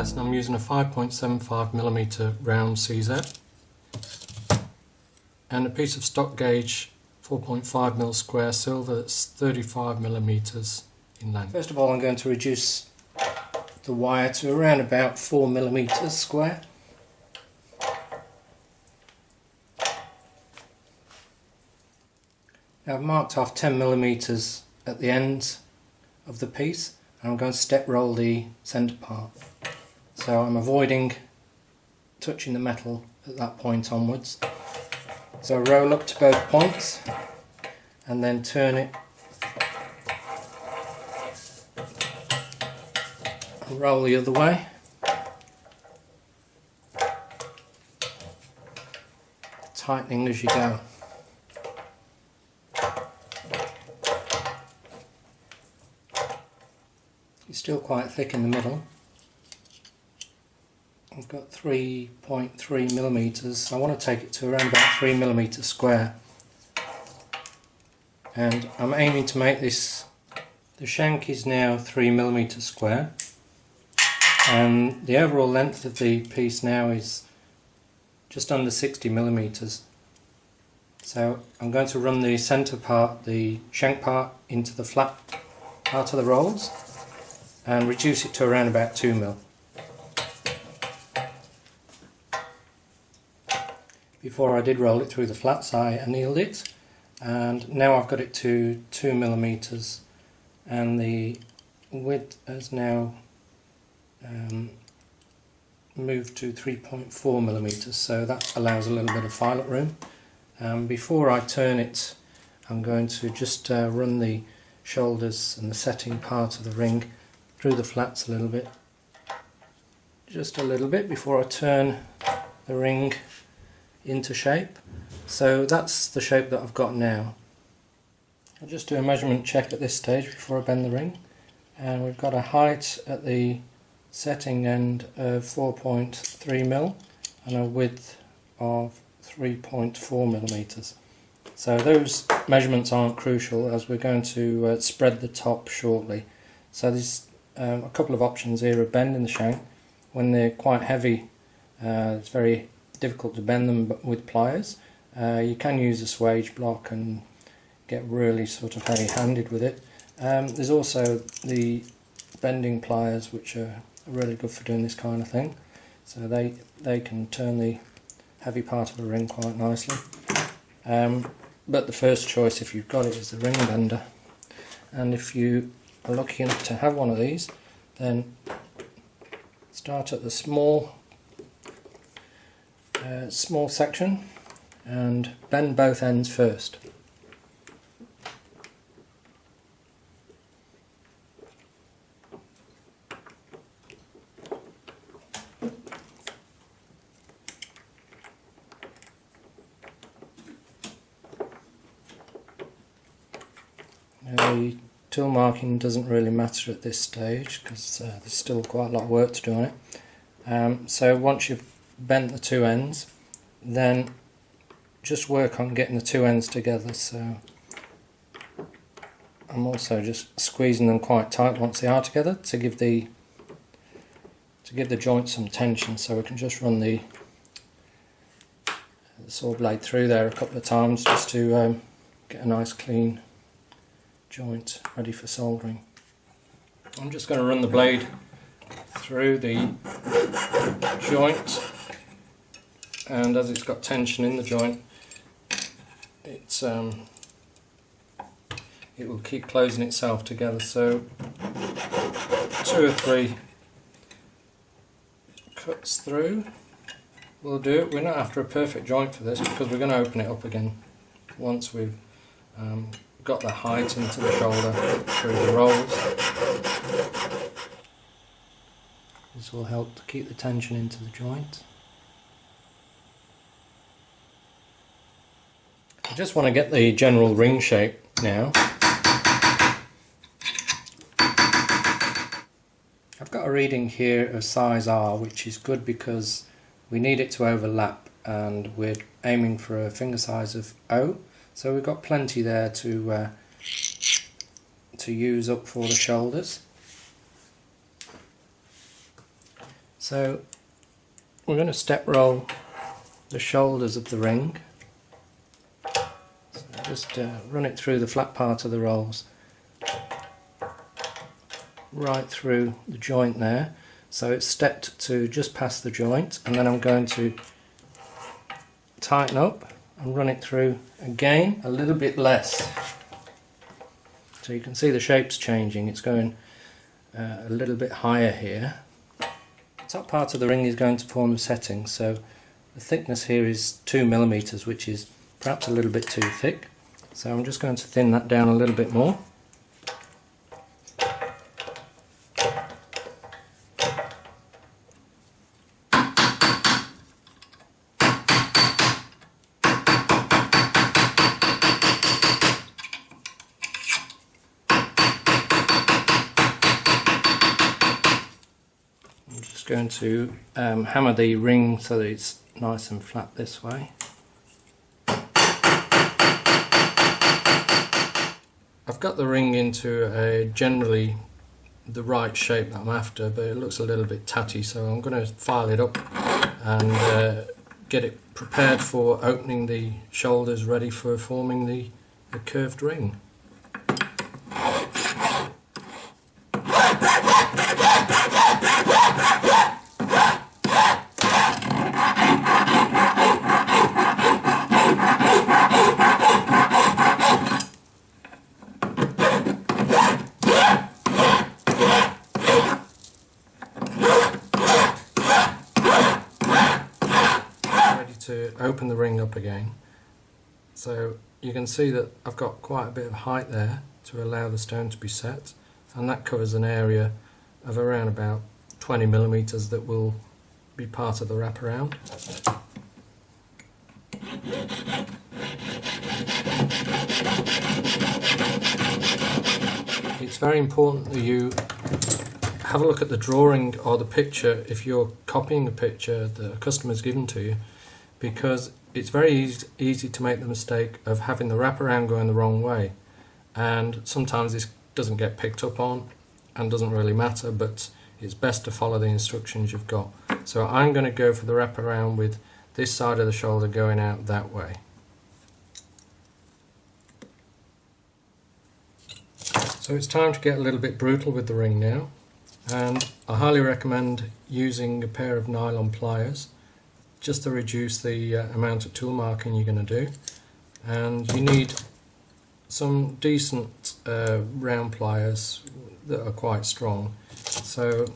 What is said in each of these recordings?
lesson I'm using a 5.75mm round CZ and a piece of stock gauge 4.5mm square silver that's 35mm in length. First of all, I'm going to reduce the wire to around about 4mm square. Now I've marked off 10mm at the ends of the piece, and I'm going to step roll the centre part. So I'm avoiding touching the metal at that point onwards. So I roll up to both points and then turn it and roll the other way. Tightening as you go. It's still quite thick in the middle. I've got 3.3mm. I want to take it to around about 3mm square. And I'm aiming to make this, the shank is now 3mm square. And the overall length of the piece now is just under 60mm. So I'm going to run the centre part, the shank part, into the flat part of the rolls and reduce it to around about 2mm. Before I did roll it through the flats, I annealed it, and now I've got it to 2mm, and the width has now moved to 3.4mm, so that allows a little bit of fillet room. Before I turn it, I'm going to just run the shoulders and the setting part of the ring through the flats a little bit, just a little bit before I turn the ring into shape. So that's the shape that I've got now. I'll just do a measurement check at this stage before I bend the ring, and we've got a height at the setting end of 4.3mm and a width of 3.4mm. So those measurements aren't crucial as we're going to spread the top shortly. So there's a couple of options here of bending the shank. When they're quite heavy, it's very difficult to bend them with pliers. You can use a swage block and get really sort of heavy-handed with it. There's also the bending pliers, which are really good for doing this kind of thing. So they can turn the heavy part of the ring quite nicely. But the first choice, if you've got it, is the ring bender. And if you are lucky enough to have one of these, then start at the small section and bend both ends first. Now, the tool marking doesn't really matter at this stage because there's still quite a lot of work to do on it. So once you've bent the two ends, then just work on getting the two ends together. So I'm also just squeezing them quite tight once they are together to give the joint some tension, so we can just run the saw blade through there a couple of times just to get a nice clean joint ready for soldering. I'm just going to run the blade through the joint, and as it's got tension in the joint, it will keep closing itself together. So 2 or 3 cuts through will do it. We're not after a perfect joint for this because we're going to open it up again once we've got the height into the shoulder through the rolls. This will help to keep the tension into the joint. I just want to get the general ring shape now. I've got a reading here of size R, which is good because we need it to overlap, and we're aiming for a finger size of O, so we've got plenty there to use up for the shoulders. So we're going to step roll the shoulders of the ring. So just run it through the flat part of the rolls, right through the joint there. So it's stepped to just past the joint, and then I'm going to tighten up and run it through again a little bit less. So you can see the shape's changing, it's going a little bit higher here. The top part of the ring is going to form the setting, so the thickness here is 2 millimeters, which is perhaps a little bit too thick. So I'm just going to thin that down a little bit more. Going to hammer the ring so that it's nice and flat this way. I've got the ring into a generally the right shape that I'm after, but it looks a little bit tatty, so I'm going to file it up and get it prepared for opening the shoulders, ready for forming the curved ring. To open the ring up again, so you can see that I've got quite a bit of height there to allow the stone to be set, and that covers an area of around about 20 millimeters that will be part of the wraparound. It's very important that you have a look at the drawing or the picture if you're copying a picture that a customer's given to you, because it's very easy to make the mistake of having the wraparound going the wrong way, and sometimes this doesn't get picked up on and doesn't really matter, but it's best to follow the instructions you've got. So I'm going to go for the wraparound with this side of the shoulder going out that way. So it's time to get a little bit brutal with the ring now, and I highly recommend using a pair of nylon pliers just to reduce the amount of tool marking you're going to do. And you need some decent round pliers that are quite strong. So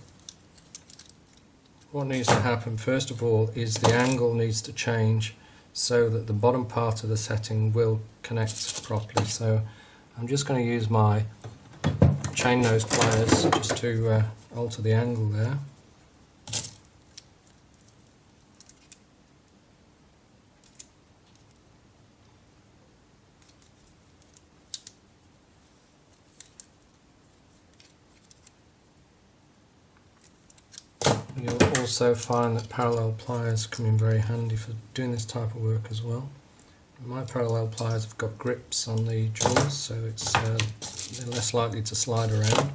what needs to happen first of all is the angle needs to change so that the bottom part of the setting will connect properly. So I'm just going to use my chain nose pliers just to alter the angle there. You'll also find that parallel pliers come in very handy for doing this type of work as well. My parallel pliers have got grips on the jaws, so it's they're less likely to slide around.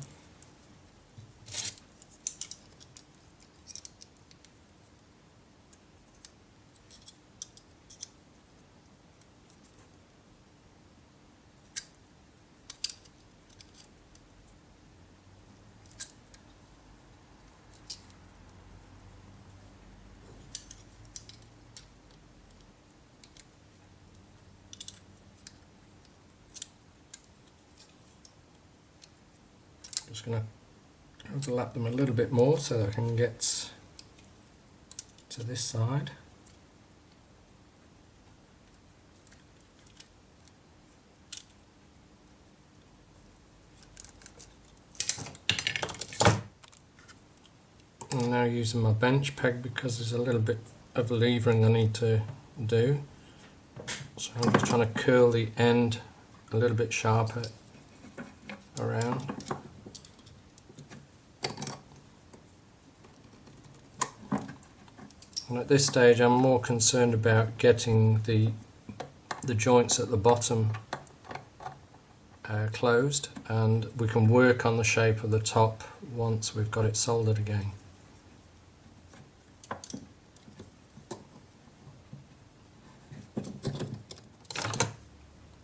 Just going to overlap them a little bit more so that I can get to this side. I'm now using my bench peg because there's a little bit of levering I need to do. So I'm just trying to curl the end a little bit sharper around. And at this stage I'm more concerned about getting the joints at the bottom closed, and we can work on the shape of the top once we've got it soldered again.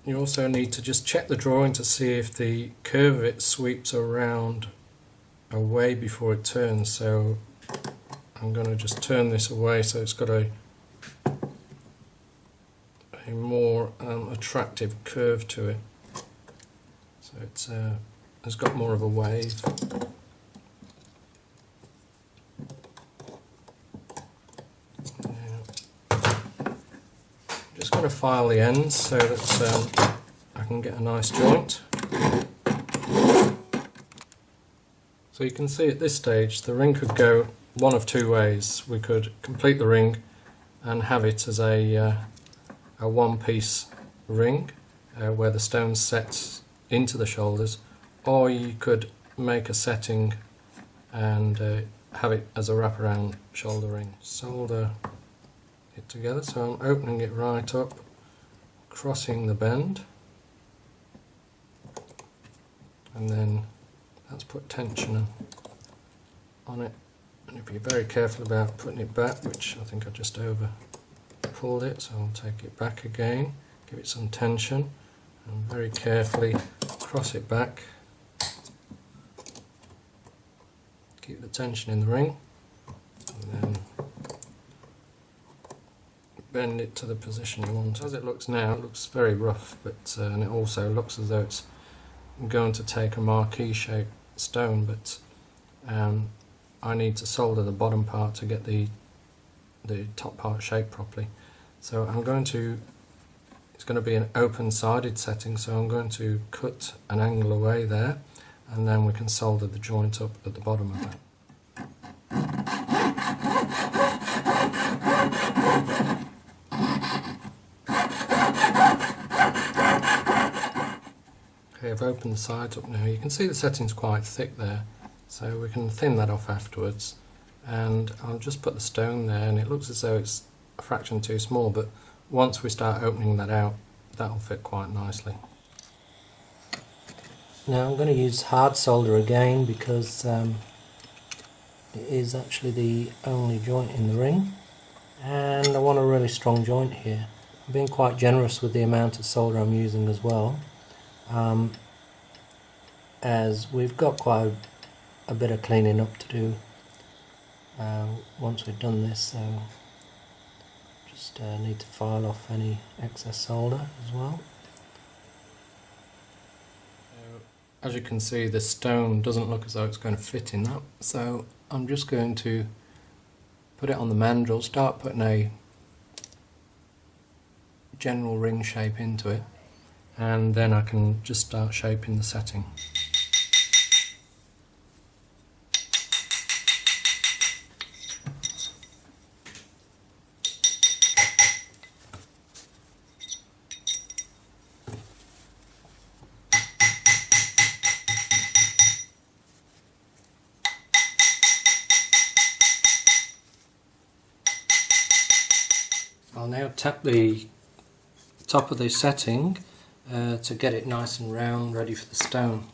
you also need to just check the drawing to see if the curve of it sweeps around away before it turns. So I'm going to just turn this away so it's got a more attractive curve to it. So it's got more of a wave. Just going to file the ends so that I can get a nice joint. So you can see at this stage the ring could go one of two ways. We could complete the ring and have it as a one-piece ring where the stone sets into the shoulders, or you could make a setting and have it as a wraparound shoulder ring. Solder it together, so I'm opening it right up, crossing the bend, and then let's put tension on it, and if you're very careful about putting it back, which I think I just over pulled it, so I'll take it back again, give it some tension, and very carefully cross it back, keep the tension in the ring, and then bend it to the position you want. As it looks now, it looks very rough, but and it also looks as though it's going to take a marquee shaped stone, but I need to solder the bottom part to get the top part shaped properly. So it's going to be an open sided setting, so I'm going to cut an angle away there, and then we can solder the joint up at the bottom of it. Okay, I've opened the sides up now. You can see the setting's quite thick there, so we can thin that off afterwards. And I'll just put the stone there, and it looks as though it's a fraction too small, but once we start opening that out, that'll fit quite nicely. Now I'm going to use hard solder again because it is actually the only joint in the ring, and I want a really strong joint here. I'm being quite generous with the amount of solder I'm using as well, as we've got quite a bit of cleaning up to do once we've done this, so just need to file off any excess solder as well. As you can see, the stone doesn't look as though it's going to fit in that, so I'm just going to put it on the mandrel, start putting a general ring shape into it, and then I can just start shaping the setting. I'll now tap the top of the setting to get it nice and round, ready for the stone.